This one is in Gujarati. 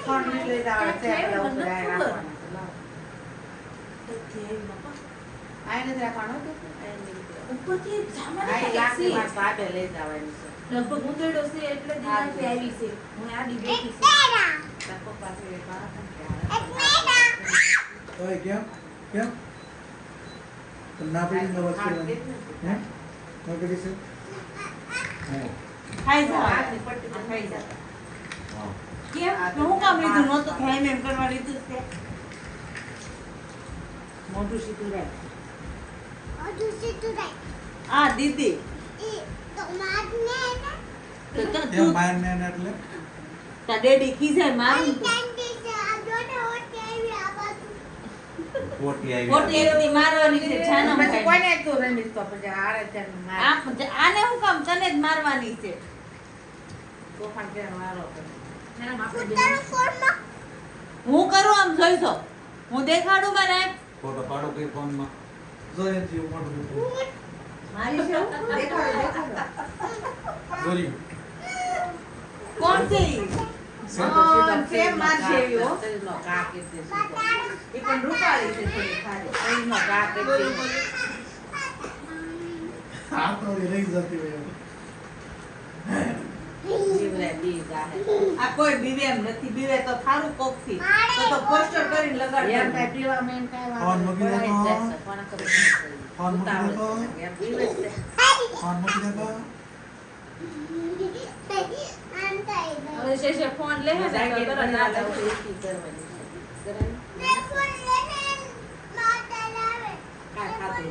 ફોન લઈ જાવ છે આપણે ઉભરાય આઈને રાખવાનો કે ઉપરથી સામાન આ ટેક્સી લાખની વાત પાટે લઈ જવાની છે લગભગ ઉતેડો છે એટલે દિનાથી આવી છે હું આ ડિબેટી છે તકો પાસે ઓય કેમ કેમ ના પડી ન વાત કરવાની હે ન કરી છે હા ખાઈ જાવ હાથની પટ્ટી તો ખાઈ જતા હા કેમ હું કામ લીધું નહોતો ખાઈ એમ કરવા લીધું છે મોઢું સીધું રાખ આ દીદી તો કેમ તું માર ને એટલે તા ડેડી ખીજાય મારું તો પોટી આવી ખોટી એવી મારવાની છે છાનમ પછી ખાઈને. કોને તું રમીશ તો પછી આરે ત્યાં માર આને હું કામ તને જ મારવાની છે તોફાન કે મારો હું કરું આમ જોઈશો હું દેખાડું મને ફોટો પાડો કે ફોન માં જોઈ જીવ મોટું મારી છે જોરી કોણ છે ઈ? હા, સેમ માર જેવી હો. શરીરનો ઘા કે તે એ પણ રૂપાળી છે થોડી ખારી. શરીરનો ઘા કે તે આ તો રહી જતી હોય જીવરે દી ગાહે આ કોઈ બીવે એમ નથી બીવે તો થારું કોકથી તો પોસ્ટર કરીને એમ લગાડવાનું. કાંઈ પીવા મેં કાંઈ ફોન વાંધો મૂકી નહીં. દેતો. પડાઈ જ જશે. કોને ખબર નહીં. ફોન મૂકી ઉતાવળ દેતો. છે. એમ પીવે જ છે. ફોન મૂકી દેતો હવે શેષે ફોન લે હે ને જાગે તો તરત બનાવે ના તો લાગે. એકી કરવાની છે. કરાય? કાંઈ ખાતું